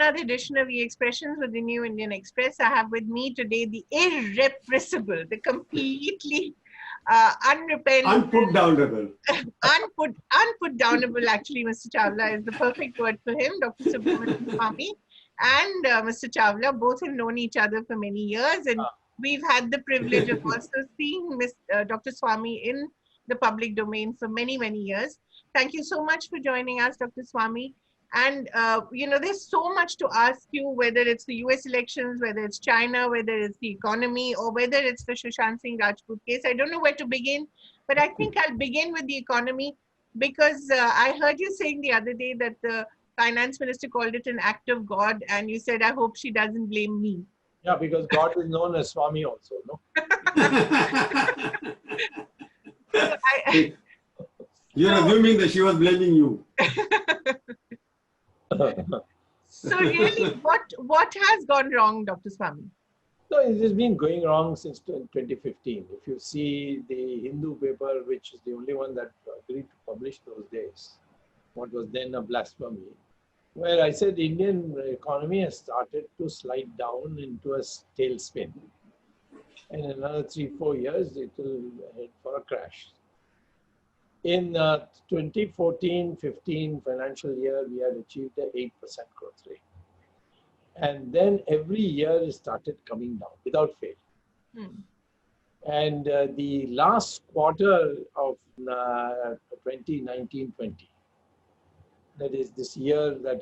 another edition of E-Expressions with the New Indian Express. I have with me today the irrepressible, the completely unrepelled, Unputdownable. unputdownable, actually, Mr. Chawla is the perfect word for him, Dr. Swamy and Mr. Chawla both have known each other for many years, and we've had the privilege of also seeing Dr. Swamy in the public domain for many, many years. Thank you so much for joining us, Dr. Swamy. And, there's so much to ask you, whether it's the US elections, whether it's China, whether it's the economy, or whether it's the Sushant Singh Rajput case. I don't know where to begin, but I think I'll begin with the economy because I heard you saying the other day that the finance minister called it an act of God, and you said, I hope she doesn't blame me. Yeah, because God is known as Swamy also, no? You're assuming that she was blaming you. So really, what has gone wrong, Dr. Swamy? No, it has been going wrong since 2015. If you see the Hindu paper, which is the only one that agreed to publish those days, what was then a blasphemy, where I said the Indian economy has started to slide down into a tailspin. And in another 3-4 years, it will head for a crash. In 2014-15 financial year, we had achieved an 8% growth rate. And then every year it started coming down without fail. And the last quarter of 2019-20, that is this year that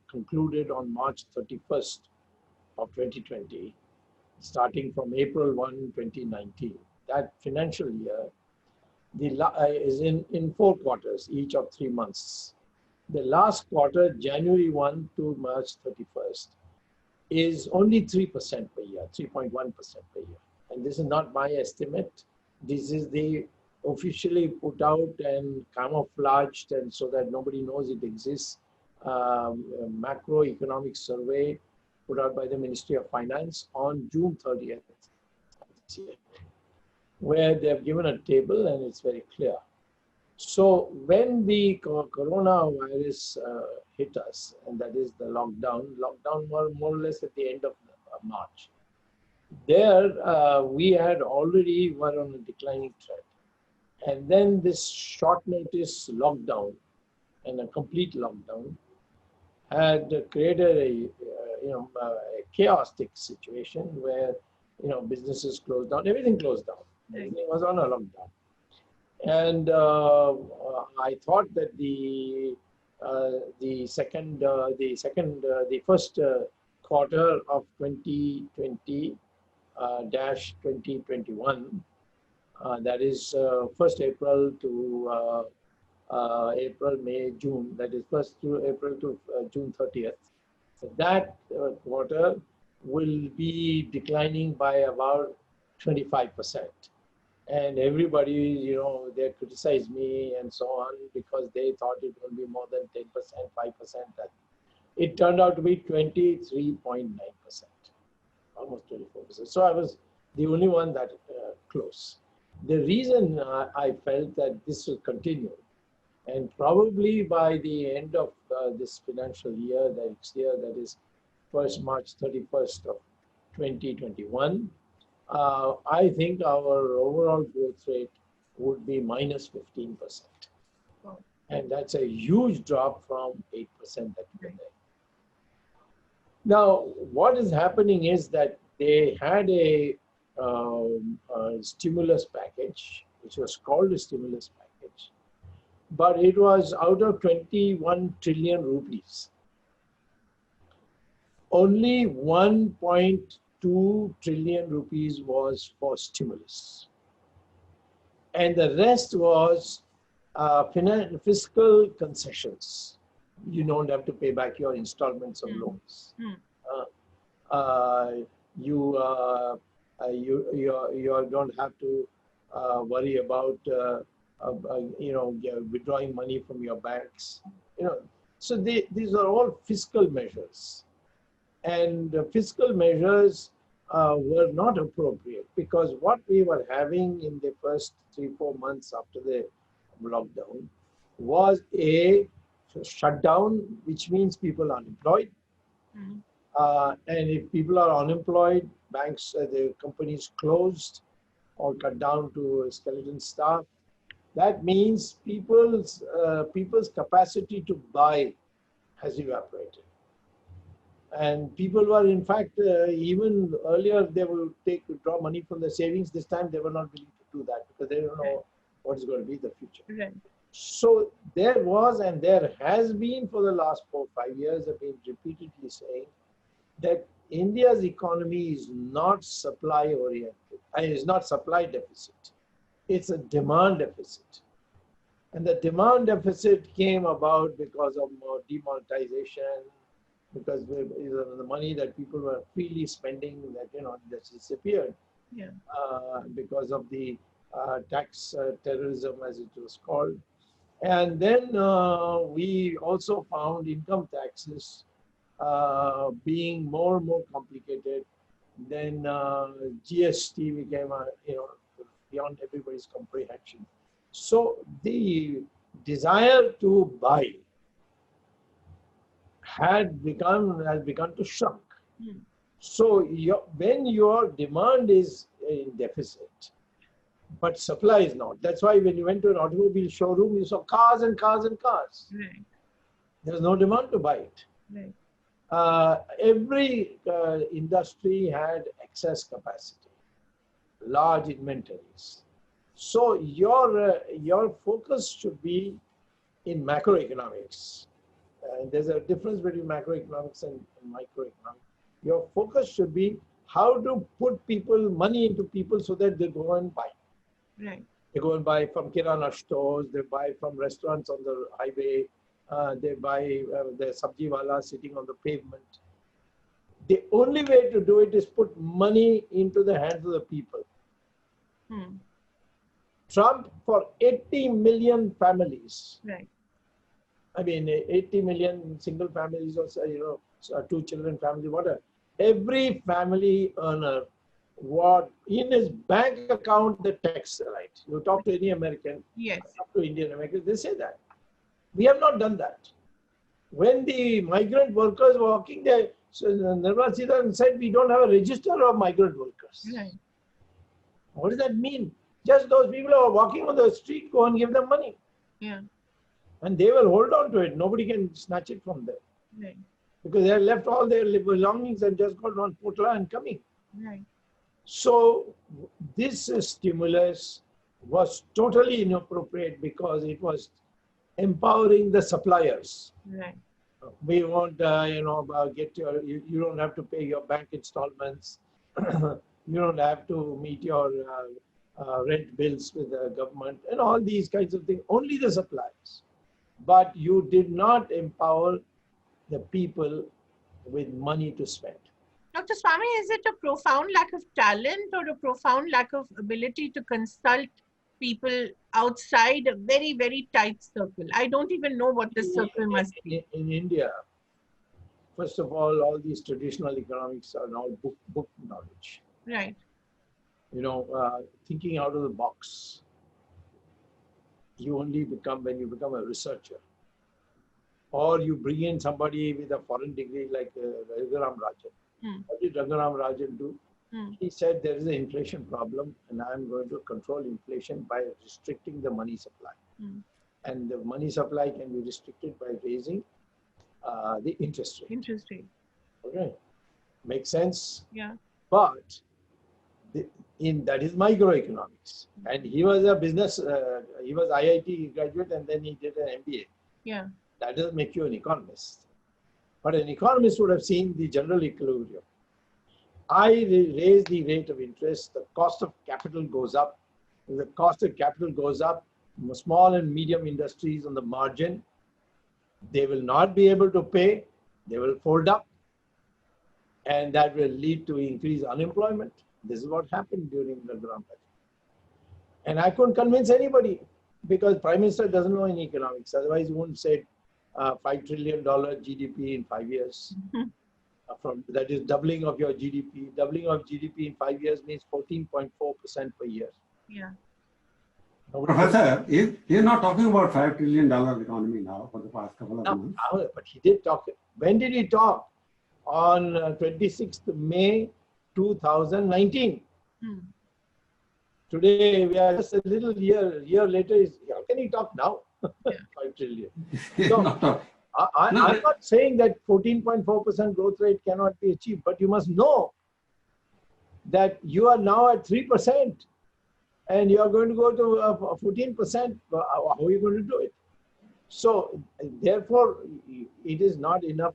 concluded on March 31st of 2020, starting from April 1, 2019, that financial year, is in 4 quarters, each of 3 months. The last quarter, January 1 to March 31st, is only 3% per year, 3.1% per year. And this is not my estimate. This is the officially put out and camouflaged, and so that nobody knows it exists, macroeconomic survey put out by the Ministry of Finance on June 30th, where they have given a table and it's very clear. So when the coronavirus hit us, and that is the lockdown more or less at the end of March, there we had already were on a declining trend. And then this short notice lockdown and a complete lockdown had created a chaotic situation where businesses closed down, everything closed down. Everything was on a lockdown. And I thought that the first quarter of 2020-2021, that is 1st April to April, May, June, that is 1st to April to June 30th. So that quarter will be declining by about 25%. And everybody, they criticized me and so on because they thought it would be more than 10%, 5%. It turned out to be 23.9%, almost 24%. So I was the only one that close. The reason I felt that this will continue, and probably by the end of this financial year, the next year, that is 1st March 31st of 2021, I think our overall growth rate would be minus 15%. And that's a huge drop from 8% that we had. Now, what is happening is that they had a stimulus package, which was called a stimulus package, but it was out of 21 trillion rupees. Only 1.2 trillion rupees was for stimulus. And the rest was fiscal concessions. You don't have to pay back your installments of loans. You don't have to worry about withdrawing money from your banks. So these are all fiscal measures, and fiscal measures were not appropriate because what we were having in the first 3-4 months after the lockdown was a So shut down, which means people are unemployed. Mm. And if people are unemployed, banks, the companies closed or cut down to skeleton staff. That means people's capacity to buy has evaporated. And people were, in fact, even earlier, they will withdraw money from the savings. This time, they were not willing to do that because they don't know what is going to be the future. Right. So there was, and there has been for the last 4 or 5 years, I've been repeatedly saying that India's economy is not supply oriented. It's not supply deficit. It's a demand deficit. And the demand deficit came about because of more demonetization, because the money that people were freely spending that that disappeared. Yeah. Because of the tax terrorism, as it was called. And then we also found income taxes being more and more complicated. Then GST became beyond everybody's comprehension. So the desire to buy has begun to shrunk. Mm. So when your demand is in deficit, but supply is not. That's why when you went to an automobile showroom, you saw cars and cars and cars. Right. There's no demand to buy it. Right. Every industry had excess capacity, large inventories. So your focus should be in macroeconomics. There's a difference between macroeconomics and microeconomics. Your focus should be how to put money into people so that they go and buy. Right. They go and buy from kirana stores, they buy from restaurants on the highway, they buy the sabji wala sitting on the pavement. The only way to do it is put money into the hands of the people. Hmm. Trump, for 80 million families, Right. I mean 80 million single families or 2 children family, whatever. Every family earner, what in his bank account the tax right. You talk to any American, Yes. talk to Indian Americans, they say that. We have not done that. When the migrant workers were walking there, so Nirmala Sitharaman said we don't have a register of migrant workers. Right. What does that mean? Just those people who are walking on the street, go and give them money. Yeah. And they will hold on to it. Nobody can snatch it from them. Right. Because they have left all their belongings and just got on potla and coming. Right. So this stimulus was totally inappropriate because it was empowering the suppliers. Right. We won't, you don't have to pay your bank installments. You don't have to meet your rent bills with the government and all these kinds of things. Only the suppliers. But you did not empower the people with money to spend. Dr. Swamy, is it a profound lack of talent or a profound lack of ability to consult people outside a very, very tight circle? I don't even know what the circle must be. In India, first of all these traditional economics are now book knowledge. Right. Thinking out of the box. You only become when you become a researcher. Or you bring in somebody with a foreign degree like Ram Rajan. Hmm. What did Ram Rajan do? Hmm. He said there is an inflation problem and I'm going to control inflation by restricting the money supply. Hmm. And the money supply can be restricted by raising the interest rate. Interest rate. Okay, makes sense. Yeah. But that is microeconomics, and he was a business. He was IIT graduate, and then he did an MBA. Yeah. That doesn't make you an economist. But an economist would have seen the general equilibrium. I raise the rate of interest, the cost of capital goes up. If the cost of capital goes up, small and medium industries on the margin, they will not be able to pay, they will fold up, and that will lead to increased unemployment. This is what happened during the Ram Mandir. And I couldn't convince anybody because Prime Minister doesn't know any economics. Otherwise, he wouldn't say $5 trillion GDP in 5 years. That is doubling of your GDP. Doubling of GDP in 5 years means 14.4% per year. Yeah. Professor, he's not talking about $5 trillion economy now for the past couple of months. But he did talk. When did he talk? On 26th May 2019. Hmm. Today we are just a little year later. How can he talk now? 5 trillion. So, I'm not saying that 14.4% growth rate cannot be achieved, but you must know that you are now at 3% and you are going to go to 14%. How are you going to do it? So, therefore, it is not enough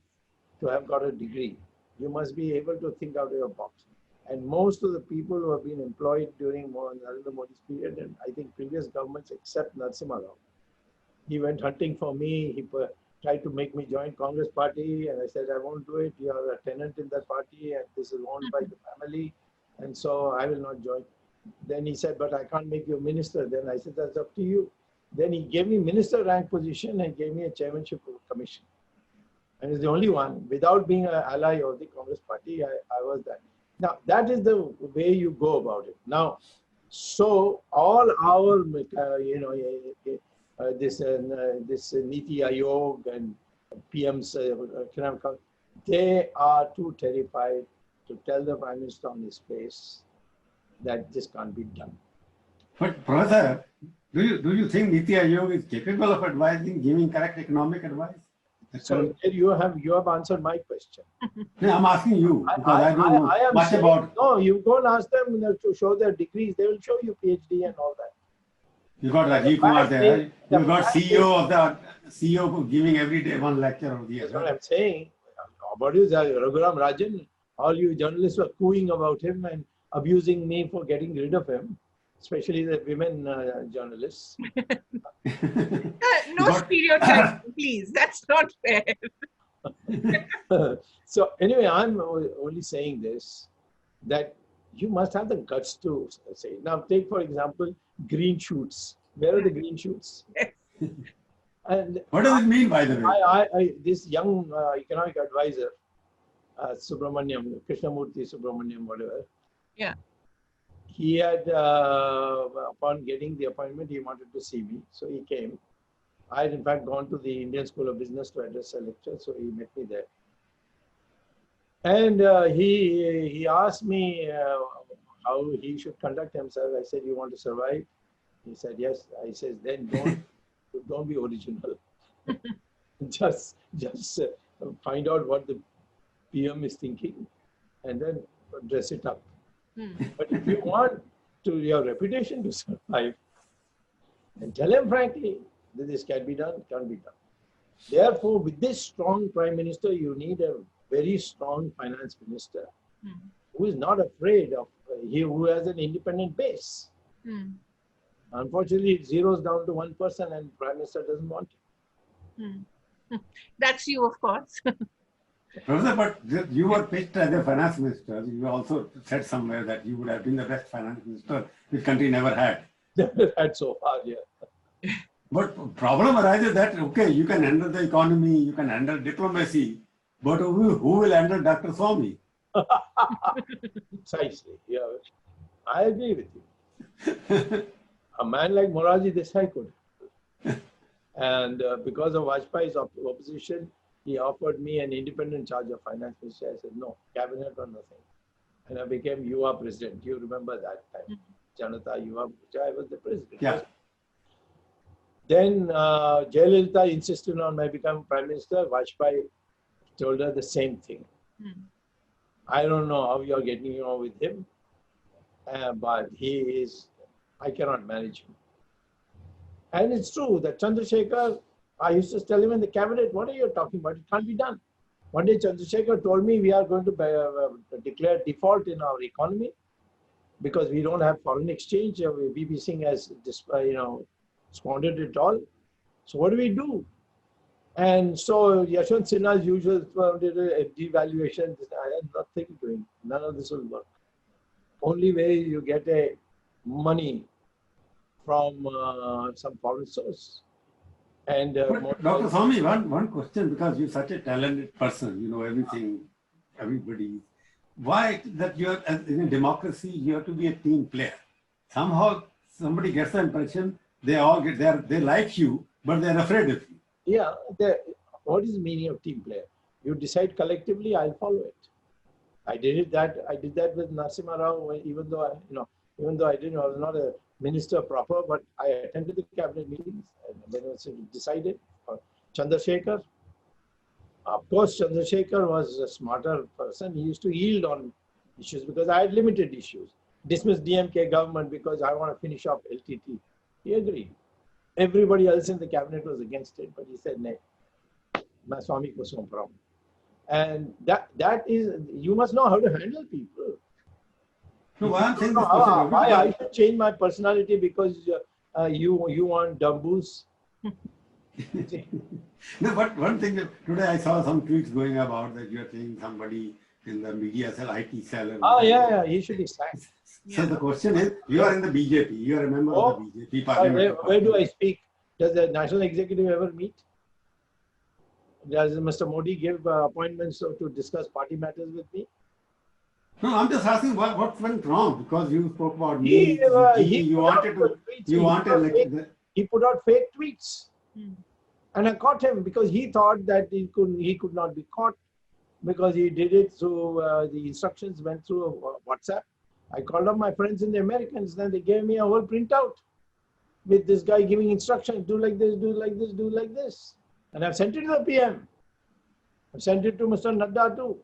to have got a degree. You must be able to think out of your box. And most of the people who have been employed during Narendra Modi's period, and I think previous governments except Narasimha Rao, he went hunting for me. He tried to make me join Congress party, and I said, I won't do it. You are a tenant in that party, and this is owned by the family, and so I will not join. Then he said, but I can't make you a minister. Then I said, that's up to you. Then he gave me minister rank position and gave me a chairmanship of a commission. And it's the only one, without being an ally of the Congress party, I was that. Now, that is the way you go about it. Now, so all our, this Niti Aayog and PMs, they are too terrified to tell the Prime Minister on his face that this can't be done. But Professor, do you think Niti Aayog is capable of advising, giving correct economic advice? So you have answered my question. No, I'm asking you because I don't know much about. No, you go and ask them to show their degrees. They will show you PhD and all that. You got Rajiv Kumar there. You got CEO giving every day one lecture of the year. That's what I'm saying. About you, Raghuram Rajan, all you journalists were cooing about him and abusing me for getting rid of him, especially the women journalists. No stereotyping, please. That's not fair. So anyway, I'm only saying this, that you must have the guts to say. Now take, for example, green shoots. Where are the green shoots? And what does it mean, by the way? This young economic advisor, Subramaniam, Krishnamurthy Subramaniam, whatever. Yeah. He had, upon getting the appointment, he wanted to see me. So he came. I had in fact gone to the Indian School of Business to address a lecture. So he met me there. And he asked me how he should conduct himself. I said, you want to survive? He said, yes. I said, then don't be original. just find out what the PM is thinking and then dress it up. But if you want your reputation to survive, then tell him frankly that this can be done, can't be done. Therefore, with this strong Prime Minister, you need a very strong Finance Minister who is not afraid of, who has an independent base. Unfortunately, it zeroes down to one person and Prime Minister doesn't want it. That's you, of course. Professor, but you were pitched as a finance minister. You also said somewhere that you would have been the best finance minister this country never had. Never had so far, yeah. But problem arises that, okay, you can handle the economy, you can handle diplomacy, but who will handle Dr. Swamy? Precisely, yeah. I agree with you. A man like Morarji Desai could. And because of Vajpayee's opposition, he offered me an independent charge of finance minister. I said, no, cabinet or nothing. And I became UA president. You remember that time. Janata UA, I was the president. Yeah. Then Jayalalitha insisted on my becoming prime minister. Vajpayee told her the same thing. I don't know how you're getting on with him, but I cannot manage him. And it's true that Chandrasekhar, I used to tell him in the cabinet, what are you talking about? It can't be done. One day Chandrasekhar told me we are going to declare default in our economy because we don't have foreign exchange. VP Singh has squandered it all. So what do we do? And so Yashwant Sinha's usual devaluation, I had nothing doing. None of this will work. Only way you get a money from some foreign source. And Dr. Swamy, one question, because you're such a talented person, you know everything, everybody. Why that in a democracy, you have to be a team player? Somehow somebody gets the impression they all get there. They like you, but they're afraid of you. Yeah. What is the meaning of team player? You decide collectively, I'll follow it. I did that with Narasimha Rao, even though I was not a minister proper, but I attended the cabinet meetings and then it was decided. Chandrasekhar, of course, Chandrasekhar was a smarter person. He used to yield on issues because I had limited issues. Dismiss DMK government because I want to finish up LTT. He agreed. Everybody else in the cabinet was against it, but he said, "No, my Swamy ko sompram." And that is, you must know how to handle people. So why I'm saying this Why I should change my personality because you want dumbbells? No, but one thing, today I saw some tweets going about that you're saying somebody in the media cell, IT cell. Yeah, he should be sacked. So the question is, you are in the BJP, you are a member of the BJP parliament. Where do I speak? Does the national executive ever meet? Does Mr. Modi give appointments to discuss party matters with me? No, I'm just asking what went wrong, because you spoke about me. He put out fake tweets. And I caught him because he thought that he could not be caught because he did it through the instructions went through WhatsApp. I called up my friends in the Americans, then they gave me a whole printout with this guy giving instructions, do like this, do like this, do like this. And I've sent it to the PM. I've sent it to Mr. Nadda too.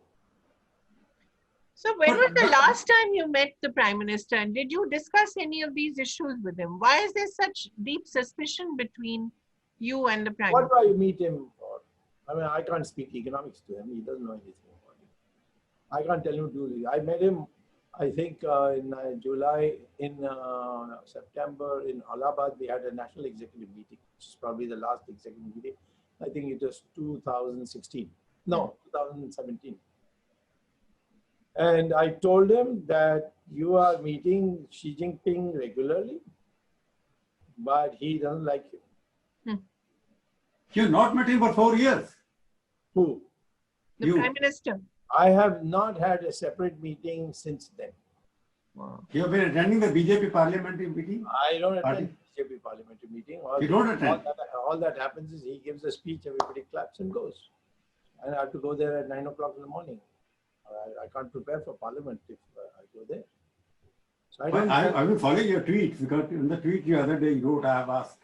So when was the last time you met the Prime Minister and did you discuss any of these issues with him? Why is there such deep suspicion between you and the Prime Minister? What do I meet him for? I mean, I can't speak economics to him. He doesn't know anything about it. I can't tell him to do it. I met him, I think, in July, in September, in Allahabad, we had a national executive meeting, which is probably the last executive meeting. I think it was 2016. No, 2017. And I told him that you are meeting Xi Jinping regularly, but he doesn't like you. You've not met him for 4 years. Who? The Prime Minister. I have not had a separate meeting since then. Wow. You have been attending the BJP parliamentary meeting? I don't attend BJP parliamentary meeting. You don't attend? All that happens is he gives a speech, everybody claps and goes. And I have to go there at 9 o'clock in the morning. I can't prepare for parliament if I go there. So I've been following your tweets, because in the tweet the other day you wrote, I have asked,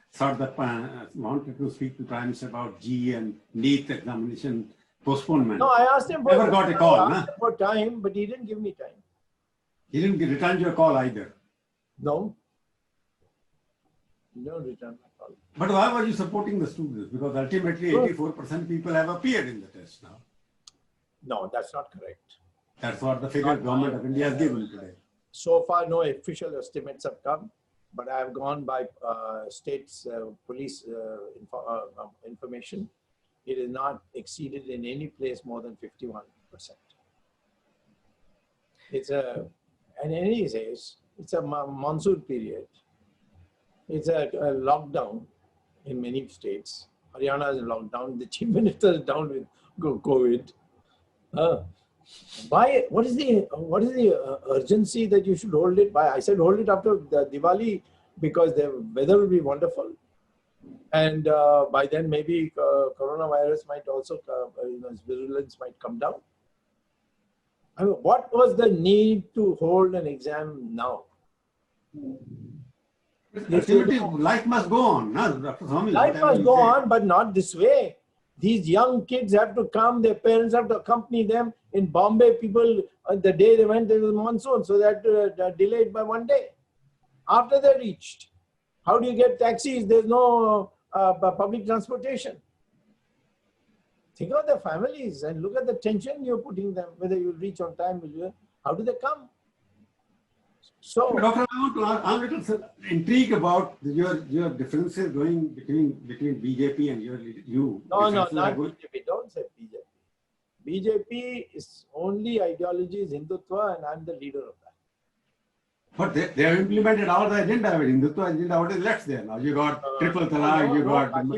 wanted to speak to Prime Minister about G and NEET examination postponement. No, I asked him for, never got a call, for time, but he didn't give me time. He didn't return your call either. No. He didn't return my call. But why were you supporting the students? Because ultimately 84% people have appeared in the test now. No, that's not correct. That's what the figure government of India has given today. So far, no official estimates have come, but I have gone by state's police information. It is not exceeded in any place more than 51%. And in any case, it's a monsoon period. It's a lockdown in many states. Haryana is in lockdown. The chief minister is down with COVID. What is the urgency that you should hold it by? I said hold it after the Diwali because the weather will be wonderful, and by then maybe coronavirus might also, its virulence might come down. I mean, what was the need to hold an exam now? Life must go on, Dr. Swamy. Life must go on, but not this way. These young kids have to come, their parents have to accompany them. In Bombay, people, the day they went, there was monsoon, so that delayed by 1 day. After they reached, how do you get taxis? There's no public transportation. Think of the families and look at the tension you're putting them, whether you reach on time, how do they come? So, Doctor, I'm a little intrigued about your differences going between BJP and you. No, not BJP. Don't say BJP. BJP is only ideology is Hindutva, and I'm the leader of that. But they have implemented all the agenda with Hindutva agenda. What is left there now? You got triple talaq, you got Ram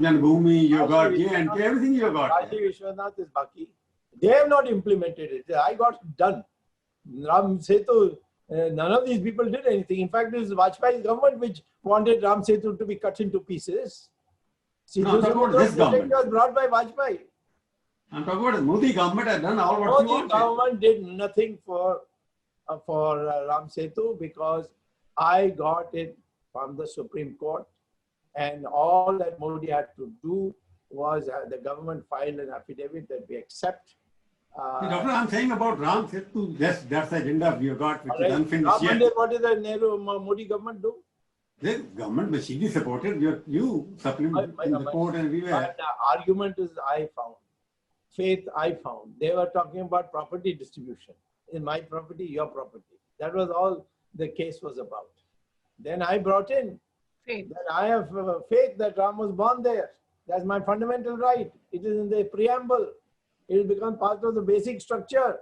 Janmabhoomi, you got J&K, everything you got. Kashi Vishwanath is Baki. They have not implemented it. I got it done. Ram Setu None of these people did anything. In fact, it was Vajpayee's government which wanted Ram Setu to be cut into pieces. No, I'm talking about this government. Was brought by Vajpayee. I'm talking about the Modi government has done all what Modi you wanted. government did nothing for Ram Setu because I got it from the Supreme Court, and all that Modi had to do was the government filed an affidavit that we accept. Doctor, I'm saying about Ram Setu, that's the agenda we have got, which is unfinished Ram yet. Mandir, what did the Modi government do? The government machinery supported you supplement in the court and everywhere. The argument is I found. Faith I found. They were talking about property distribution. In my property, your property. That was all the case was about. Then I brought in Faith. that I have faith that Ram was born there. That's my fundamental right. It is in the preamble. It will become part of the basic structure.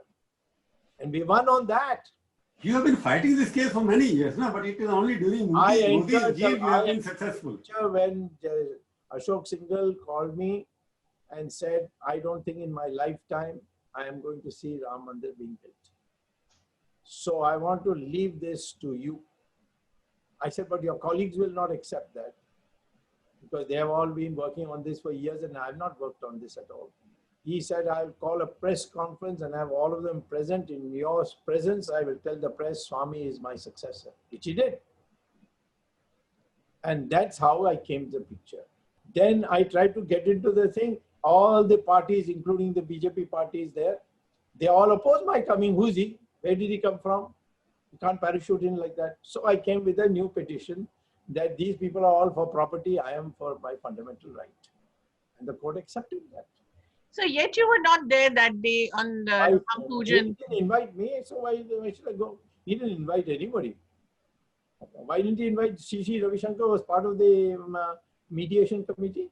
And we won on that. You have been fighting this case for many years now, but it is only during Modi's regime you have been successful. When Ashok Singhal called me and said, I don't think in my lifetime I am going to see Ram Mandir being built. So I want to leave this to you. I said, but your colleagues will not accept that because they have all been working on this for years and I have not worked on this at all. He said, I'll call a press conference and have all of them present. In your presence, I will tell the press, Swamy is my successor, which he did. And that's how I came to the picture. Then I tried to get into the thing. All the parties, including the BJP parties there, they all opposed my coming. Who's he? Where did he come from? You can't parachute in like that. So I came with a new petition that these people are all for property. I am for my fundamental right. And the court accepted that. So yet you were not there that day on the Ram Pujan. He didn't invite me, so why should I go? He didn't invite anybody. Why didn't he invite C.C. Ravi Shankar was part of the mediation committee?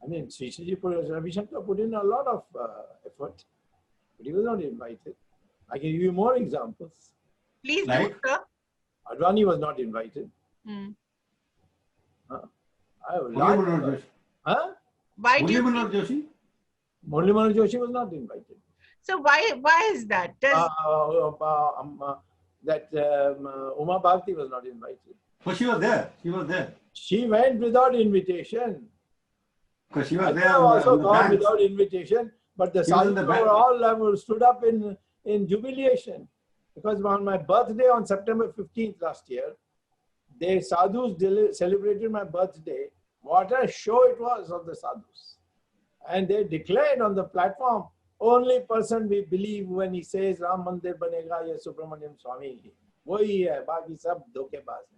I mean, C.C. Ravi Shankar put in a lot of effort, but he was not invited. I can give you more examples. Please Like? do, sir. Advani was not invited. Hmm. Huh? Why do you Manoj Joshi? Murli Manoj Joshi was not invited. So why is that? Does Uma Bharti was not invited. But she was there. She was there. She went without invitation. Because she was I there have on also the gone bank. without invitation, but the She was in the sadhus back. were all stood up in jubilation. Because on my birthday on September 15th last year, the sadhus celebrated my birthday. What a show it was of the sadhus. And they declared on the platform, only person we believe when he says Ram Mandir banega ya Subramaniam Swamy. Wohi hai, baaki sab dhokebaz hai.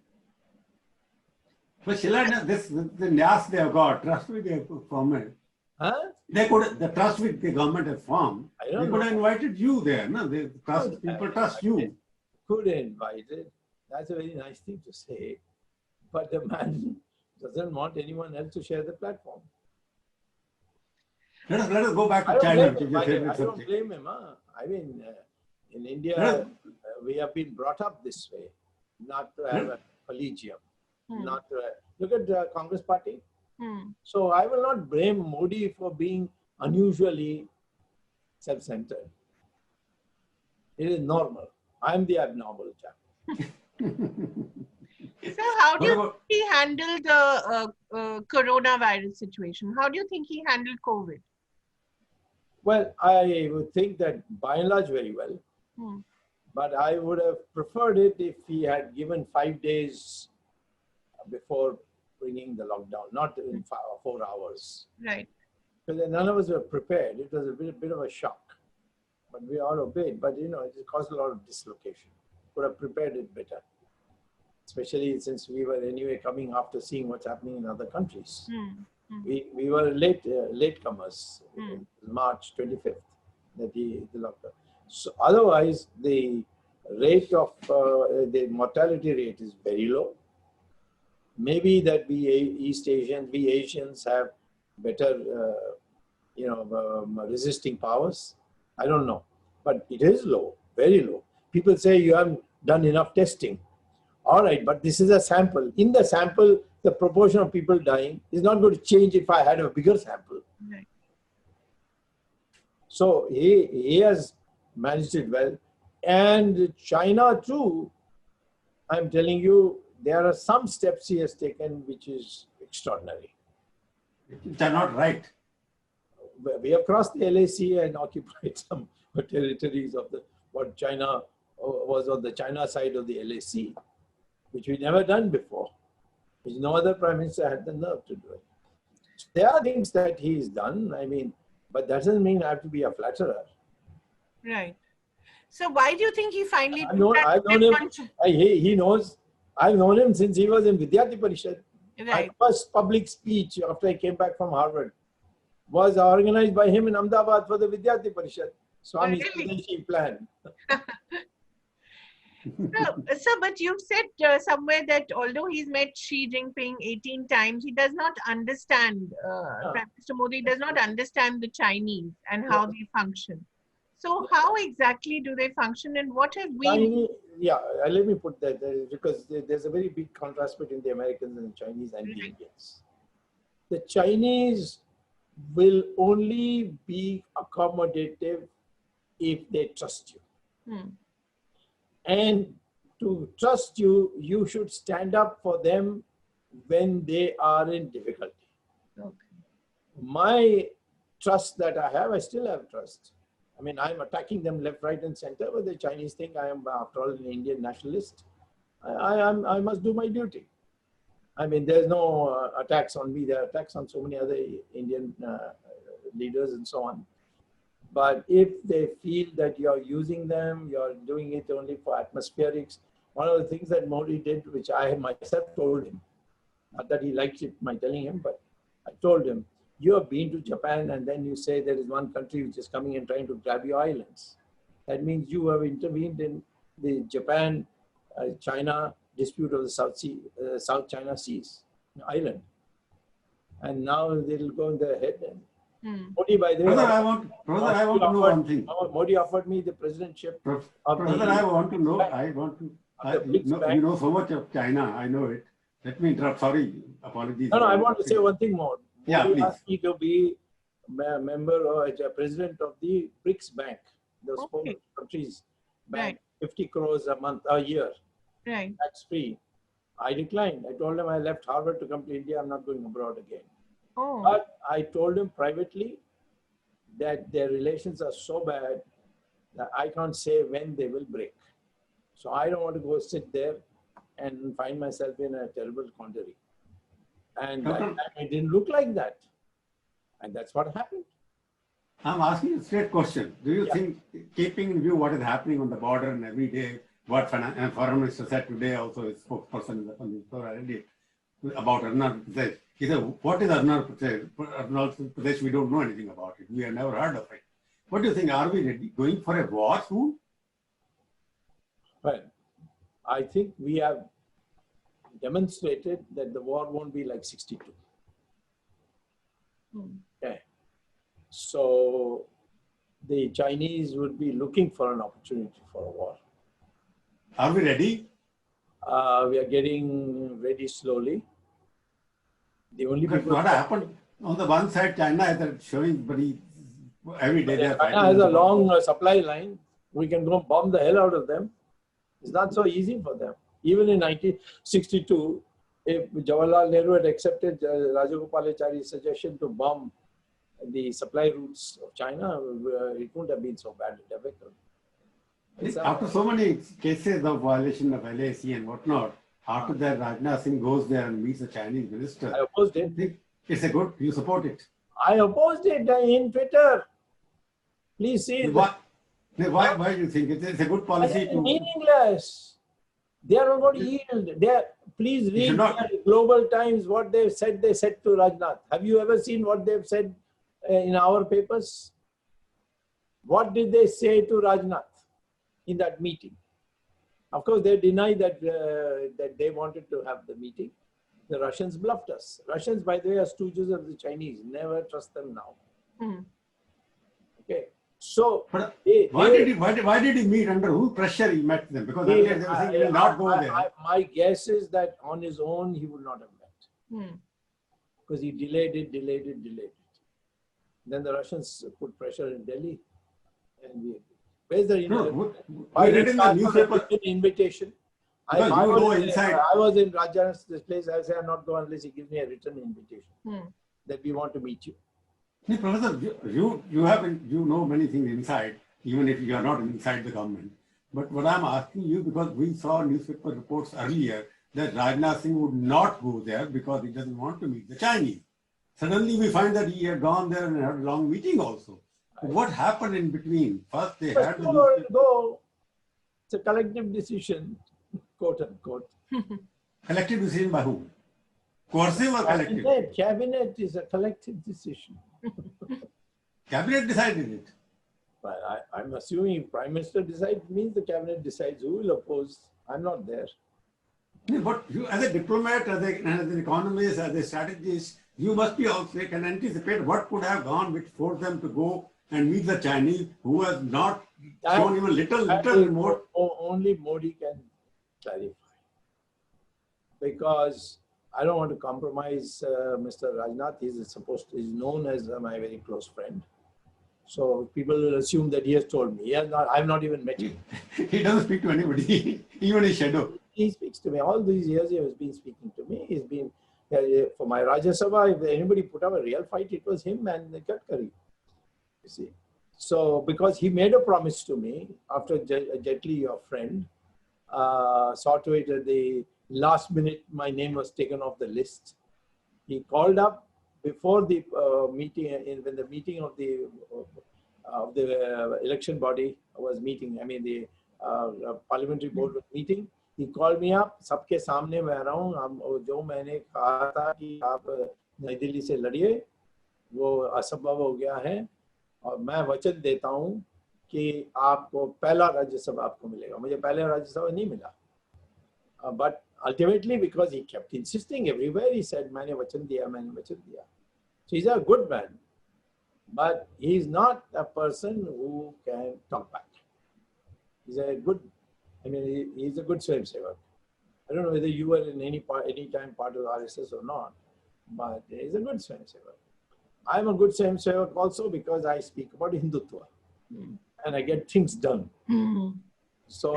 But Sheila, the NAS they have got, trust with the government. Huh? They could, the trust with the government has formed. I They don't could have know. invited you there. No? People trust you. Could invite it. That's a very nice thing to say. But the man doesn't want anyone else to share the platform. Let us go back I to don't China, blame which is him. your I favorite don't subject. blame him. I mean, in India, we have been brought up this way, not to have a collegium. Not to look at the Congress party. So I will not blame Modi for being unusually self-centered. It is normal. I am the abnormal chap. So how do you think he handled the coronavirus situation? How do you think he handled COVID? Well, I would think that by and large very well. But I would have preferred it if he had given 5 days before bringing the lockdown, not in 4 hours. Right. Because none of us were prepared. It was a bit of a shock. But we all obeyed. But, it caused a lot of dislocation. Could have prepared it better. Especially since we were anyway coming after seeing what's happening in other countries. We were latecomers. March 25th, the lockdown. So otherwise, the rate of the mortality rate is very low. Maybe that we Asians have better, resisting powers. I don't know, but it is low, very low. People say you haven't done enough testing. All right, but this is a sample. In the sample, the proportion of people dying is not going to change if I had a bigger sample. Right. So he has managed it well. And China too, I'm telling you, there are some steps he has taken which is extraordinary. Which are not right. We have crossed the LAC and occupied some territories of what China was on the China side of the LAC, which we never done before, which no other prime minister had the nerve to do it. So there are things that he's done, I mean, but that doesn't mean I have to be a flatterer. Right. So why do you think he finally I've known him, he knows, I've known him since he was in Vidyarthi Parishad. Right. My first public speech after I came back from Harvard was organized by him in Ahmedabad for the Vidyarthi Parishad. Swamy's Swadeshi plan. So, but you've said somewhere that although he's met Xi Jinping 18 times, he does not understand, Prime Minister Modi does not understand the Chinese and how they function. So how exactly do they function and what have we... Let me put that there, because there's a very big contrast between the Americans and the Chinese and the Indians. The Chinese will only be accommodative if they trust you. And to trust you, you should stand up for them when they are in difficulty. Okay. My trust that I have, I still have trust. I mean, I'm attacking them left, right, and center, but the Chinese think I am, after all, an Indian nationalist. I must do my duty. I mean, there's no attacks on me. There are attacks on so many other Indian leaders and so on. But if they feel that you're using them, you're doing it only for atmospherics. One of the things that Modi did, which I myself told him, not that he liked it, my telling him, but I told him, you have been to Japan and then you say there is one country which is coming and trying to grab your islands. That means you have intervened in the Japan-China dispute of the South China Seas, island. And now they'll go in their head. And Modi, by the way, I want to know one thing. Modi offered me the presidentship. I want to know, you know so much of China, I know it. Let me interrupt, sorry, apologies. No, I want to say one thing more. Yeah, Modi please. asked me to be a member or a president of the BRICS Bank, those 4 countries bank, 50 crores a year. Right. Tax free. I declined. I told him I left Harvard to come to India. I'm not going abroad again. Oh. But I told him privately that their relations are so bad that I can't say when they will break. So I don't want to go sit there and find myself in a terrible quandary. And that time it didn't look like that. And that's what happened. I'm asking a straight question. Do you think, keeping in view what is happening on the border and every day, what Foreign Minister said today, also his spokesperson on the story about Arunachal Pradesh. He said, what is Arunachal Pradesh? Arunachal Pradesh, we don't know anything about it. We have never heard of it. What do you think? Are we ready, going for a war soon? Well, I think we have demonstrated that the war won't be like 62. Okay. So the Chinese would be looking for an opportunity for a war. Are we ready? We are getting ready slowly. The only people what happened on the one side, China is showing very every day. China has a long supply line. We can go bomb the hell out of them. It's not so easy for them. Even in 1962, if Jawaharlal Nehru had accepted Rajagopalachari's suggestion to bomb the supply routes of China, it wouldn't have been so bad and difficult. After so many cases of violation of LAC and whatnot, after that Rajnath Singh goes there and meets the Chinese minister. I opposed it. It's a good, you support it. I opposed it in Twitter. Please see. Why do you think it's a good policy? Meaningless. They are not going to yield. Please read Global Times what they said to Rajnath. Have you ever seen what they've said in our papers? What did they say to Rajnath in that meeting? Of course, they deny that they wanted to have the meeting. The Russians bluffed us. Russians, by the way, are stooges of the Chinese. Never trust them now. Okay. So, why did he meet? Under whose pressure he met them? Because earlier they were saying he will not go there. My guess is that on his own he would not have met. Because he delayed it. Then the Russians put pressure in Delhi and we agreed. Where's the No, why we read didn't in the ask for newspaper. an invitation? Because you go inside. I was in Rajan's this place. I say I'm not going unless he gives me a written invitation that we want to meet you. See, Professor, you know many things inside, even if you are not inside the government. But what I'm asking you, because we saw newspaper reports earlier that Rajnath Singh would not go there because he doesn't want to meet the Chinese. Suddenly we find that he had gone there and had a long meeting also. What happened in between? First they had the newspaper. Go. It's a collective decision, quote unquote. Collective decision by whom? Coercive or collective? Cabinet is a collective decision. Cabinet decided it. But I'm assuming Prime Minister decides means the cabinet decides who will oppose. I'm not there. But you, as a diplomat, as an economist, as a strategist, you must be also can anticipate what could have gone which forced them to go and meet the Chinese, who has not shown even little more. Only Modi can clarify. Because I don't want to compromise Mr. Rajnath. He's known as my very close friend. So people will assume that he has told me. I've not even met him. He doesn't speak to anybody, even his shadow. He speaks to me. All these years he has been speaking to me. He's been, for my Rajya Sabha, if anybody put up a real fight, it was him and Gadkari. You see. So, because he made a promise to me, after Jetli, your friend, saw to it at the last minute, my name was taken off the list. He called up before the meeting, when the meeting of the election body was meeting, I mean the parliamentary board was meeting, he called me up, सबके सामने मैं आ रहा हूँ, जो मैंने कहा था कि आप नई दिल्ली से लड़िए, वो असंभव हो गया है, और मैं वचन देता हूँ कि आपको पहला राज्यसभा आपको मिलेगा. मुझे पहला राज्यसभा नहीं मिला. But ultimately, because he kept insisting everywhere, he said, मैंने वचन दिया, मैंने वचन दिया. So he's a good man, but he's not a person who can talk back. He's a good, he's a good Swayamsevak. I don't know whether you were in any time part of RSS or not, but he's a good Swayamsevak. I'm a good Swayamsevak also because I speak about Hindutva and I get things done. So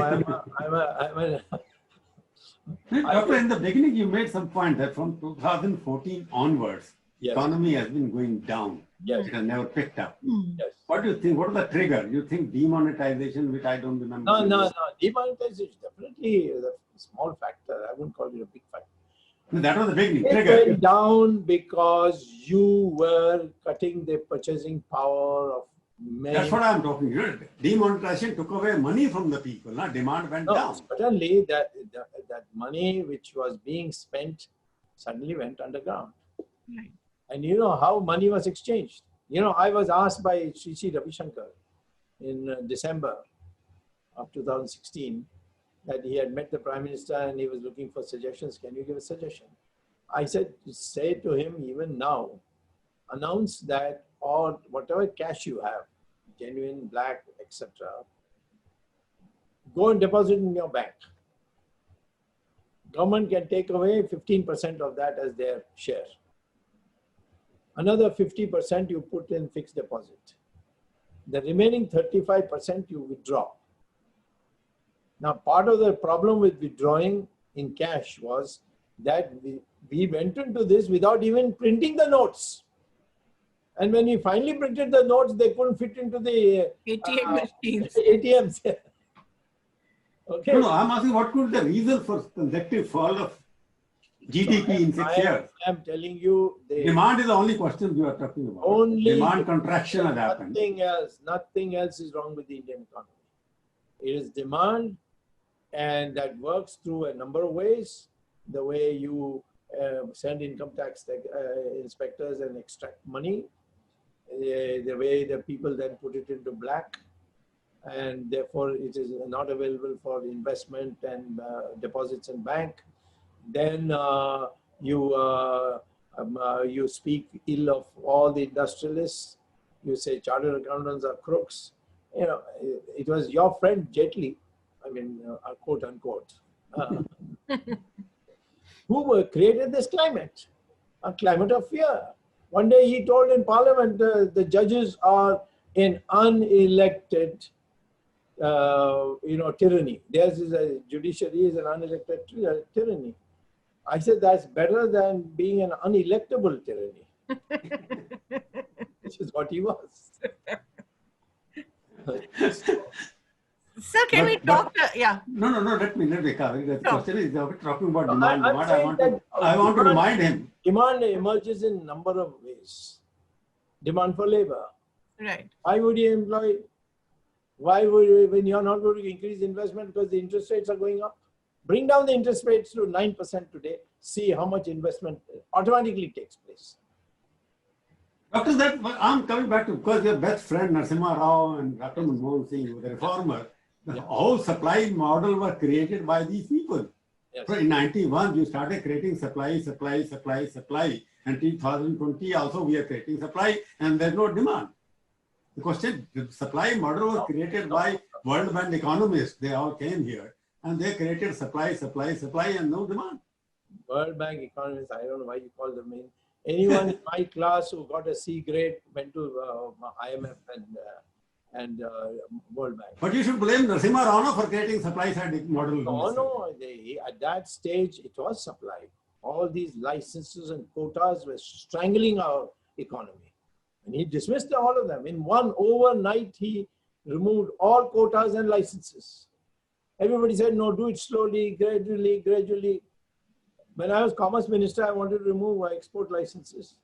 Doctor, in the beginning, you made some point that from 2014 onwards, economy has been going down. Yes. It has never picked up. Yes. What do you think? What is the trigger? You think demonetization, which I don't remember? No. Demonetization is definitely a small factor. I wouldn't call it a big factor. No, that was the beginning. It went down because you were cutting the purchasing power of many. That's what I'm talking about. Demonetization took away money from the people. Not demand went down. Certainly, that money which was being spent suddenly went underground. Right. And you know how money was exchanged. You know, I was asked by Sri Ravi Shankar in December of 2016 that he had met the Prime Minister and he was looking for suggestions. Can you give a suggestion? I said, say to him even now, announce that or whatever cash you have, genuine, black, etc., go and deposit in your bank. Government can take away 15% of that as their share. Another 50% you put in fixed deposit. The remaining 35% you withdraw. Now, part of the problem with withdrawing in cash was that we went into this without even printing the notes. And when we finally printed the notes, they couldn't fit into the ATM machines. ATMs. Okay. No, I'm asking what could be the reason for consecutive fall of GDP in 6 years? I am telling you. Demand is the only question you are talking about. Only demand contraction has happened. Nothing else is wrong with the Indian economy. It is demand, and that works through a number of ways. The way you send income tax inspectors and extract money, the way the people then put it into black, and therefore it is not available for investment and deposits in bank. Then you speak ill of all the industrialists. You say chartered accountants are crooks. You know, it was your friend Jetli, quote unquote, who created this climate, a climate of fear. One day he told in Parliament the judges are in unelected tyranny. Theirs is a judiciary is an unelected tyranny. I said that's better than being an unelectable tyranny, which is what he was. Sir, can we talk? Yeah. No, let me cover. The No. question is talking about No, demand. I'm What saying I want to remind him. Demand emerges in a number of ways. Demand for labor. Right. Why would you employ? Why would you, when you're not going to increase investment because the interest rates are going up? Bring down the interest rates to 9% today. See how much investment automatically takes place. Doctor, that I'm coming back to, because your best friend Narasimha Rao and Dr. Manmohan Singh, the reformer, the whole supply model was created by these people. Yes. So in 91, you started creating supply. And 2020 also we are creating supply and there's no demand. The question, the supply model was created by World Bank economists. They all came here and they created supply and no demand. World Bank economists, I don't know why you call them in. Anyone in my class who got a C grade went to IMF and World Bank. But you should blame Narasimha Rao for creating supply side model. No, at that stage it was supply. All these licenses and quotas were strangling our economy. And he dismissed all of them. In one overnight, he removed all quotas and licenses. Everybody said, no, do it slowly, gradually. When I was Commerce Minister, I wanted to remove export licenses.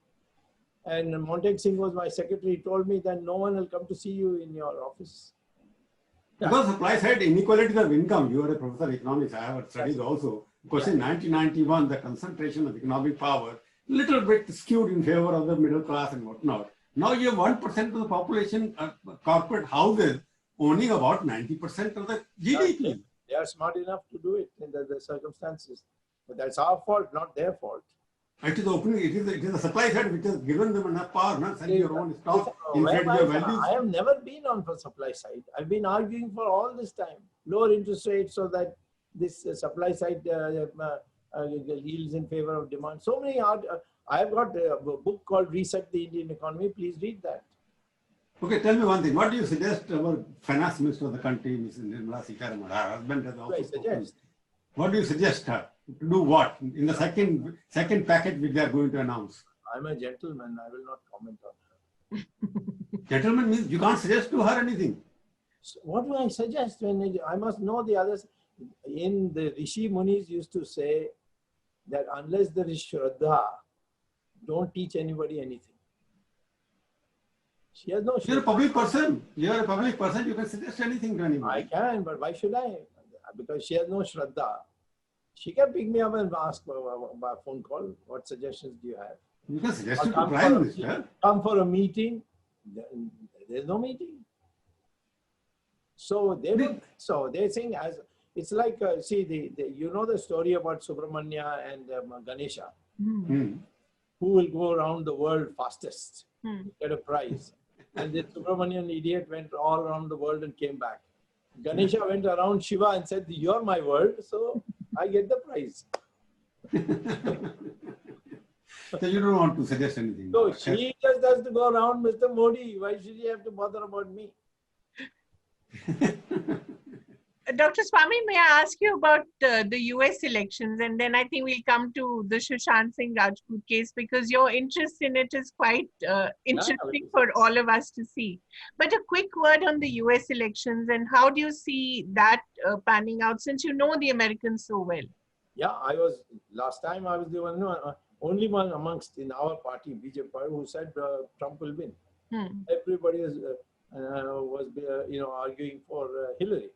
And Montek Singh was my secretary. He told me that no one will come to see you in your office. Because supply side inequalities of income, you are a professor of economics, I have studied also. Because in 1991, the concentration of economic power, little bit skewed in favor of the middle class and whatnot. Now you have 1% of the population, corporate houses, owning about 90% of the GDP. They are smart enough to do it in the circumstances. But that's our fault, not their fault. It is opening. It is the supply side which has given them enough power, not sell your own stock, inflate your values. I have never been on for supply side. I've been arguing for all this time. Lower interest rates so that this supply side yields in favor of demand. So many I have got a book called Reset the Indian Economy. Please read that. Okay, tell me one thing. What do you suggest our finance minister of the country, Ms. Nirmala Sitharaman, her husband has also spoken. What do you suggest her? To do what? In the second package which they are going to announce? I'm a gentleman. I will not comment on her. Gentleman means you can't suggest to her anything. So what do I suggest? When I must know the others. In the Rishi Munis used to say that unless there is Shraddha, don't teach anybody anything. She has no Shraddha. You're a public person. You're a public person. You can suggest anything to anybody. I can, but why should I? Because she has no Shraddha. She can pick me up and ask by phone call, what suggestions do you have? You can suggest it to Prime Minister. Come for a meeting. There's no meeting. So they're saying it's like, see, you know the story about Subramanya and Ganesha, who will go around the world fastest, get a prize. And the Subramanian idiot went all around the world and came back. Ganesha went around Shiva and said, you're my world, so I get the prize. So you don't want to suggest anything. So she just has to go around, Mr. Modi. Why should he have to bother about me? Dr. Swamy, may I ask you about the US elections? And then I think we'll come to the Sushant Singh Rajput case, because your interest in it is quite interesting for all of us to see. But a quick word on the US elections, and how do you see that panning out, since you know the Americans so well? Yeah, last time I was the only one amongst in our party, BJP, who said Trump will win. Everybody was arguing for Hillary.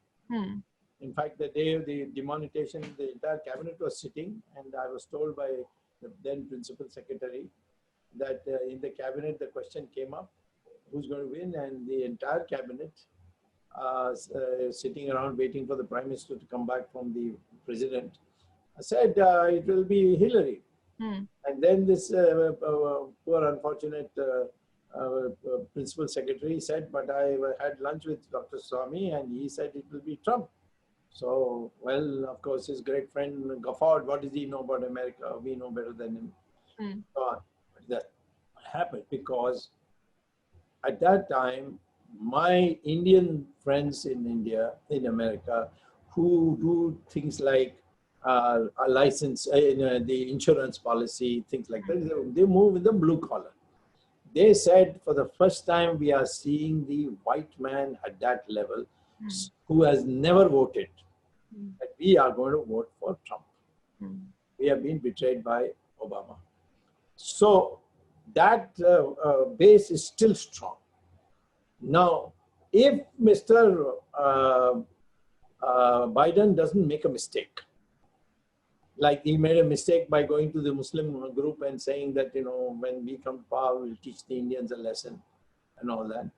In fact, the day of the demonetization, the entire cabinet was sitting, and I was told by the then principal secretary that in the cabinet the question came up, who's going to win, and the entire cabinet sitting around waiting for the prime minister to come back from the president said it will be Hillary. And then this poor unfortunate principal secretary said, but I had lunch with Dr. Swamy and he said it will be Trump. So, well, of course, his great friend guffawed, what does he know about America? We know better than him. So that happened because at that time, my Indian friends in India, in America, who do things like a license, the insurance policy, things like that, they move in the blue collar. They said for the first time we are seeing the white man at that level who has never voted, that we are going to vote for Trump. We have been betrayed by Obama. So that base is still strong. Now, if Mr. Biden doesn't make a mistake, like he made a mistake by going to the Muslim group and saying that, you know, when we come to power, we'll teach the Indians a lesson and all that.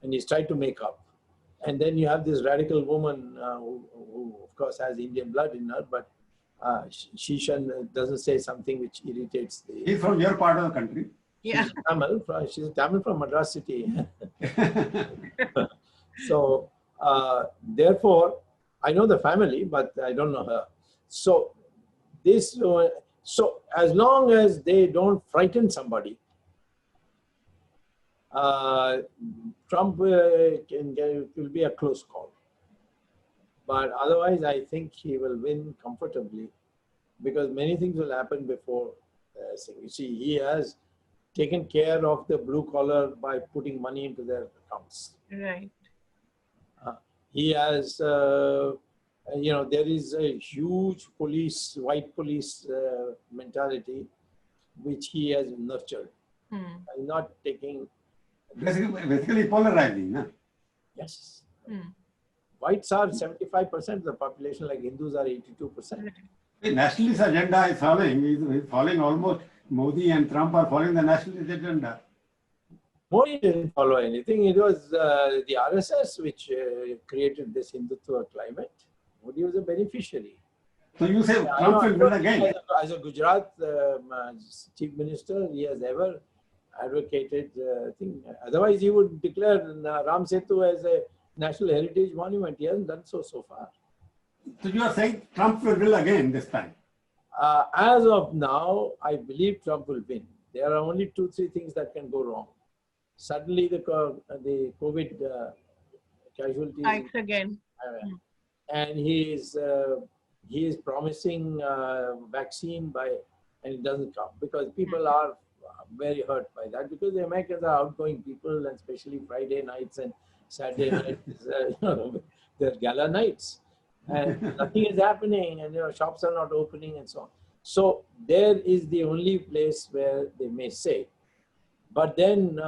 And he's tried to make up. And then you have this radical woman who of course, has Indian blood in her, but she doesn't say something which irritates the... He's from your part of the country. Yeah. She's Tamil from Madras city. So, therefore, I know the family, but I don't know her. So, so as long as they don't frighten somebody, Trump it will be a close call. But otherwise, I think he will win comfortably because many things will happen before. You see, he has taken care of the blue collar by putting money into their accounts. Right. He has, you know, there is a huge white police mentality, which he has nurtured. And not taking... Basically polarizing, no? Yes. Whites are 75% of the population, like Hindus are 82%. The nationalist agenda is following. He's following almost Modi and Trump are following the nationalist agenda. Modi didn't follow anything. It was the RSS which created this Hindutva climate. Modi was a beneficiary. So you say Trump will win again? As a Gujarat chief minister, he has ever advocated thing. Otherwise, he would declare Ram Setu as a national heritage monument. He hasn't done so far. So you are saying Trump will win again this time? As of now, I believe Trump will win. There are only 2-3 things that can go wrong. Suddenly, the COVID casualties Spikes again. And he is promising vaccine and it doesn't come because people are very hurt by that because the Americans are outgoing people and especially Friday nights and Saturday nights, they're gala nights and nothing is happening and shops are not opening and so on. So there is the only place where they may say, but then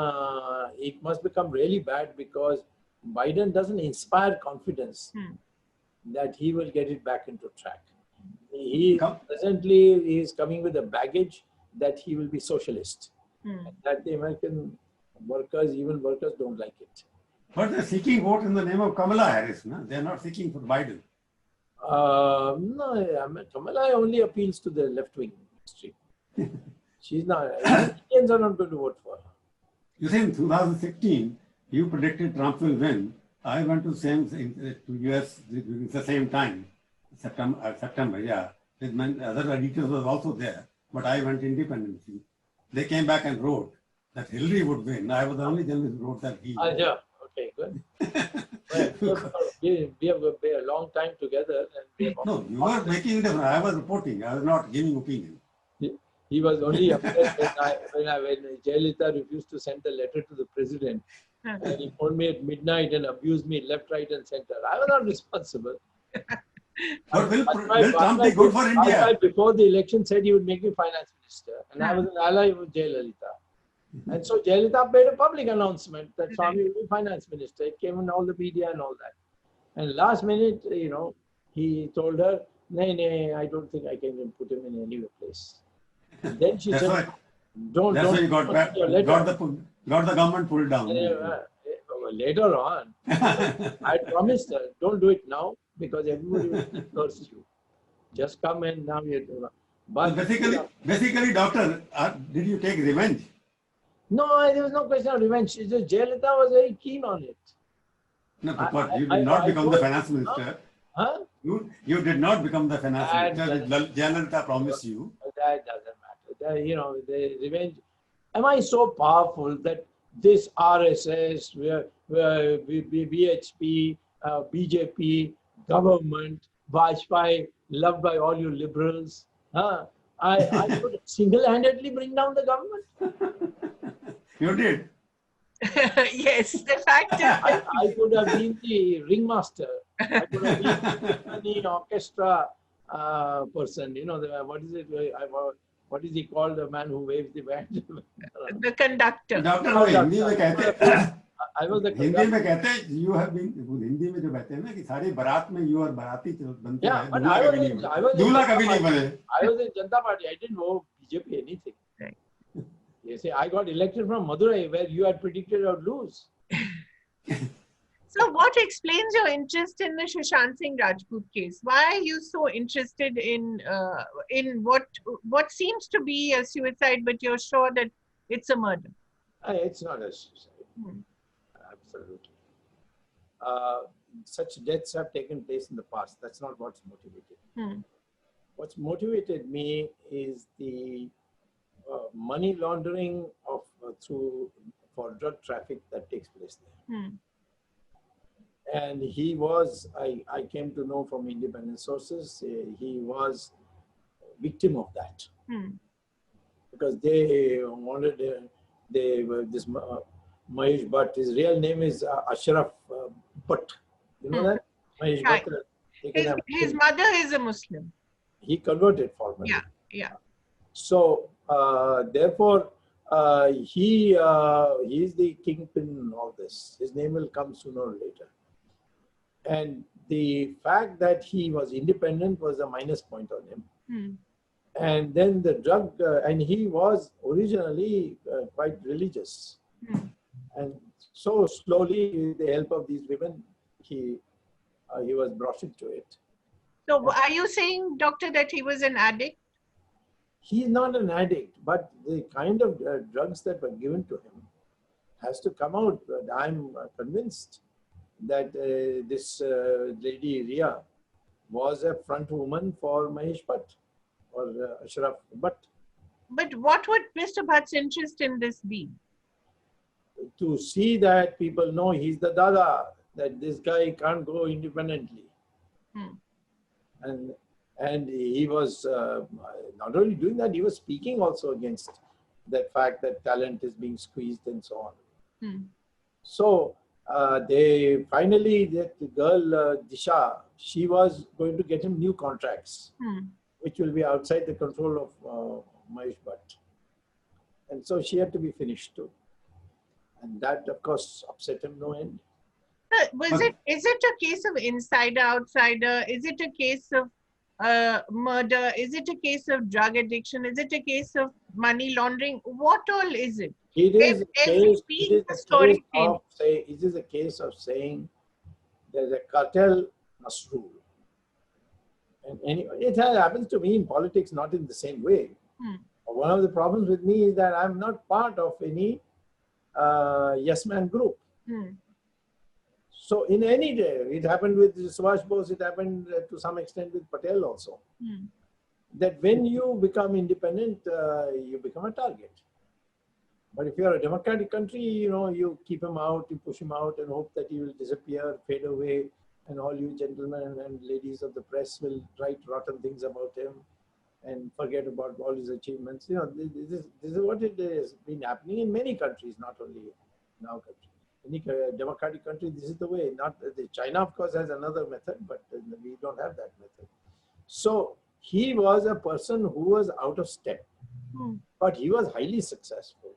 it must become really bad because Biden doesn't inspire confidence that he will get it back into track. Presently he is coming with a baggage that he will be socialist. And that the American workers, even workers, don't like it. But they're seeking vote in the name of Kamala Harris, no? They're not seeking for Biden. No, Kamala only appeals to the left-wing stream. She's not, Indians are not going to vote for her. You say in 2016, you predicted Trump will win. I went to US at the same time, September, yeah. With other editors was also there, but I went independently. They came back and wrote that Hillary would win. I was the only journalist who wrote that he. Yeah, okay, good. We have a long time together. And no, you were making it different. I was reporting. I was not giving opinion. He was only upset when Jayalalitha refused to send the letter to the president. And he phoned me at midnight and abused me left, right, and center. I was not responsible. But will Trump be good for India? Before the election said he would make me finance minister. And I was an ally with Jayalalitha. And so Jayalalitha made a public announcement that Swamy will be finance minister. It came in all the media and all that. And last minute, he told her, no, I don't think I can put him in any place. And then she said, why you got the government pulled down. Later on, I promised her, don't do it now because everybody will curse you. Just come and now you're doing it. But basically, doctor, did you take revenge? No, there was no question of revenge. It's just Jayalalitha was very keen on it. No, but you did not become the finance minister. Huh? You did not become the finance minister. Jayalalitha promised you. That doesn't matter. The revenge. Am I so powerful that this RSS, BHP, BJP, government, Vajpayee, loved by all you liberals. I could single-handedly bring down the government. You did. Yes, the fact is, I could have been the ringmaster. I could have been the symphony orchestra person. You know, what is it? What is he called? The man who waves the band. the conductor. Doctor वो हिंदी में कहते हैं I was the Hindi में कहते हैं you have been Hindi में जो कहते हैं ना कि सारी बारात में you और बाराती बनते हैं but दूल्हा कभी नहीं बने I was in Janata Party. I didn't know BJP anything. Right. You see, I got elected from Madurai, where you had predicted I would lose. So what explains your interest in the Sushant Singh Rajput case? Why are you so interested in what seems to be a suicide, but you're sure that it's a murder? It's not a suicide. Absolutely. Such deaths have taken place in the past. That's not what's motivated. What's motivated me is the money laundering of for drug traffic that takes place there. And he was, I came to know from independent sources, he was victim of that. Because they wanted, this Mahesh Bhatt, his real name is Ashraf Bhatt. You know that? Mahesh Bhatt. His mother is a Muslim. He converted formally. Yeah. So, therefore, he is the kingpin in all this. His name will come sooner or later. And the fact that he was independent was a minus point on him. And then the drug, and he was originally quite religious. And so slowly, with the help of these women, he was brought into it. So are you saying, doctor, that he was an addict? He's not an addict, but the kind of drugs that were given to him has to come out. I'm convinced that this lady Ria was a front woman for Mahesh Bhatt or Ashraf Bhatt. But what would Mr. Bhatt's interest in this be? To see that people know he's the Dada, that this guy can't go independently. And he was not only doing that, he was speaking also against that fact that talent is being squeezed and so on. So they finally, that girl Disha, she was going to get him new contracts, which will be outside the control of Mahesh Bhatt. And so she had to be finished too. And that, of course, upset him no end. Is it a case of insider, outsider? Is it a case of murder? Is it a case of drug addiction? Is it a case of money laundering? What all is it? It is a case of saying there's a cartel must rule. And anyway, it happens to me in politics, not in the same way. One of the problems with me is that I'm not part of any yes man group. So in any day, it happened with Subhash Bose, it happened to some extent with Patel also. That when you become independent, you become a target. But if you're a democratic country, you know, you keep him out, you push him out and hope that he will disappear, fade away, and all you gentlemen and ladies of the press will write rotten things about him and forget about all his achievements. You know, this is what it has been happening in many countries, not only in our country. Any democratic country, this is the way. Not China, of course, has another method, but we don't have that method. So he was a person who was out of step, but he was highly successful.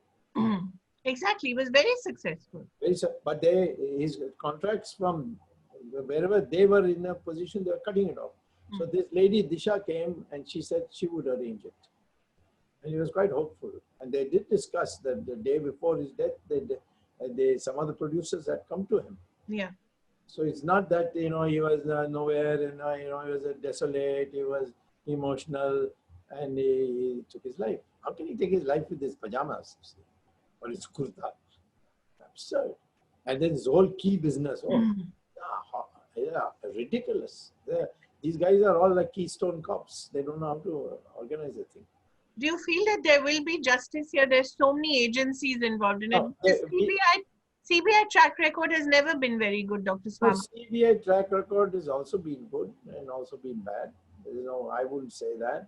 Exactly, he was very successful. But his contracts from wherever they were in a position, they were cutting it off. So this lady Disha came and she said she would arrange it. And he was quite hopeful. And they did discuss that the day before his death, some of the producers had come to him. Yeah. So it's not that, you know, he was nowhere and, you know, he was desolate, he was emotional and he took his life. How can he take his life with his pajamas or his kurta? Absurd. And then this whole key business. Ridiculous. These guys are all like Keystone cops. They don't know how to organize a thing. Do you feel that there will be justice here? There's so many agencies involved in it. CBI track record has never been very good, Dr. But Swamy. CBI track record has also been good and also been bad. You know, I wouldn't say that.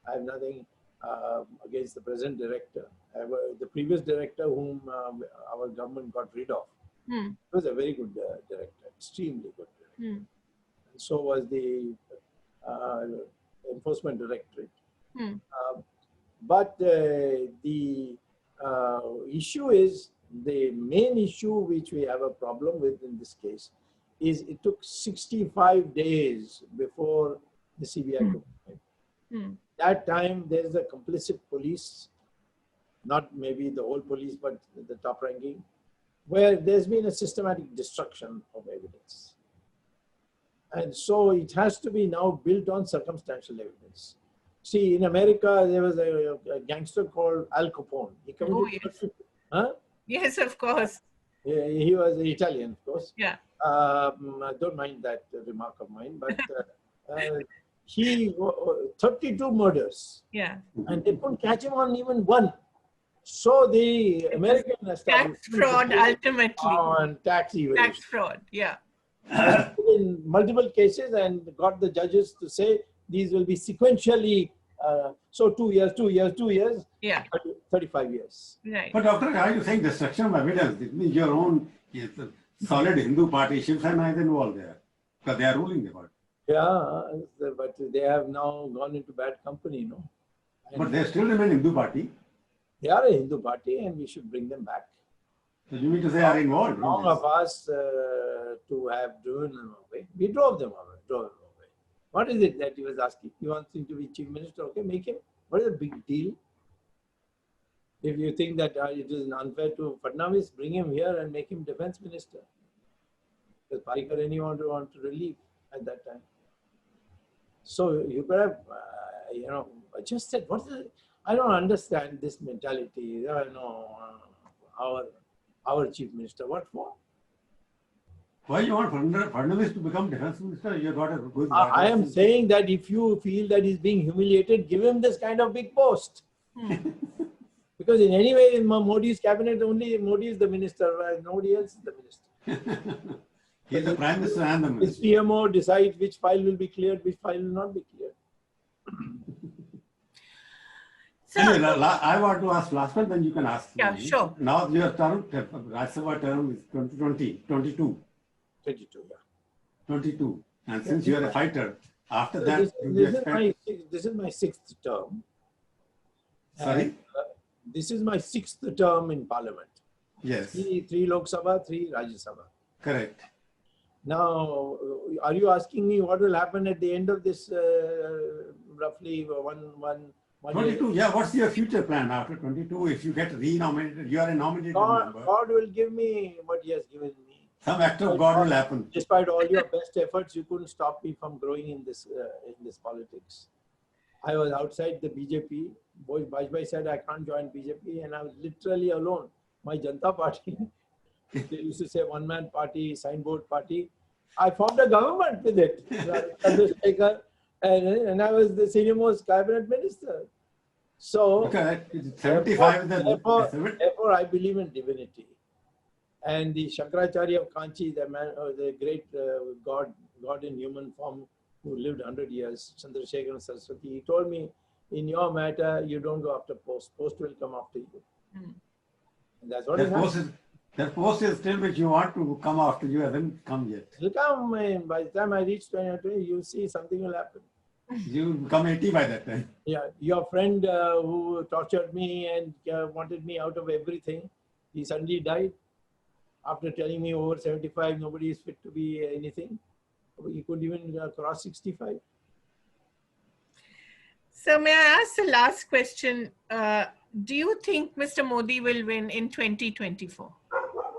I have nothing against the present director. The previous director whom our government got rid of was a very good director, extremely good director. And so was the Enforcement Directorate. But the issue is, the main issue which we have a problem with in this case is it took 65 days before the CBI took time. That time there is a complicit police, not maybe the whole police, but the top ranking, where there's been a systematic destruction of evidence. And so it has to be now built on circumstantial evidence. See, in America, there was a gangster called Al Capone. He committed Yes, of course. He was Italian, of course. Yeah. I don't mind that remark of mine, but he 32 murders. Yeah. And they couldn't catch him on even one. So the American tax fraud ultimately. On tax evasion. Tax fraud, yeah. In multiple cases, and got the judges to say these will be sequentially. So 2 years, 2 years, 2 years. Yeah. 35 years. Right. But doctor, are you saying destruction of evidence? It means your own solid Hindu party, Shiv Sena is involved there because they are ruling the party. Yeah, but they have now gone into bad company, no? And but they still remain Hindu party. They are a Hindu party, and we should bring them back. So you mean to say they are involved? Wrong of us to have driven them away. We drove them away. What is it that he was asking? He wants him to be chief minister. Okay, make him. What is the big deal? If you think that it is unfair to Fadnavis, bring him here and make him defense minister. Because Parikar anyone want to relieve at that time. So you could have, just said, what is it? I don't understand this mentality. Our chief minister. What for? Why you want Fadnavis to become defense minister? You got a good. I am saying that if you feel that he's being humiliated, give him this kind of big post. Because in any way, in Modi's cabinet, only Modi is the minister, nobody else is the minister. He is the prime minister and the minister. His PMO decides which file will be cleared, which file will not be cleared. So, anyway, I want to ask last one, then you can ask. Yeah, me. sure. Now your term, Rajya Sabha term is 2020, 22. 22, yeah. 22. And since you are a fighter, after So that, this is my sixth term. Sorry? And, this is my sixth term in parliament. Yes. Three Lok Sabha, 3 Rajya Sabha. Correct. Now, are you asking me what will happen at the end of this roughly one 22, year? yeah. What's your future plan after 22? If you get re-nominated, you are a nominated member. God will give me what he has given me. Some act of God will happen. Despite all your best efforts, you couldn't stop me from growing in this politics. I was outside the BJP. Bajpai said I can't join BJP, and I was literally alone. My Janata Party, they used to say one-man party, signboard party. I formed a government with it. And I was the senior most cabinet minister. So, okay, 75 therefore, I believe in divinity. And the Shankaracharya of Kanchi, the man, the great God in human form who lived 100 years, Chandrasekhar Saraswati, he told me, in your matter, you don't go after post. Post will come after you. And that's what that post is still which you want to come after you haven't come yet. It will come. By the time I reach 2020, you'll see something will happen. You will become 80 by that time. Yeah, your friend who tortured me and wanted me out of everything, he suddenly died. After telling me over 75, nobody is fit to be anything. He couldn't even cross 65. So may I ask the last question? Do you think Mr. Modi will win in 2024?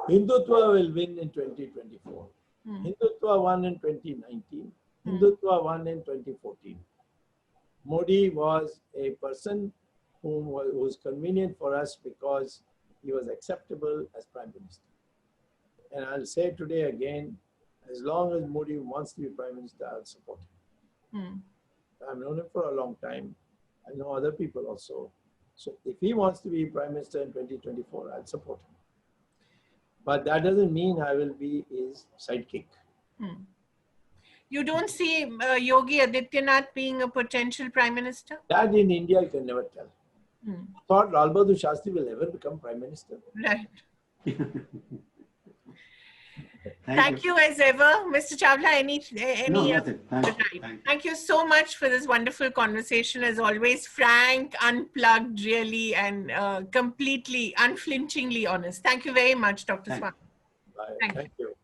Hindutva will win in 2024. Hindutva won in 2019. Hindutva won in 2014. Modi was a person who was convenient for us because he was acceptable as Prime Minister. And I'll say today again, as long as Modi wants to be Prime Minister, I'll support him. I've known him for a long time. I know other people also. So if he wants to be Prime Minister in 2024, I'll support him. But that doesn't mean I will be his sidekick. Hmm. You don't see Yogi Adityanath being a potential prime minister? That in India you can never tell. Hmm. Thought Lal Bahadur Shastri will ever become prime minister. Right. Thank Thank you as ever, Mr. Chawla. No, nothing. Thank you. Right. Thank you so much for this wonderful conversation. As always, frank, unplugged, really, and completely, unflinchingly honest. Thank you very much, Dr. Swamy. Bye. Thank Thank you.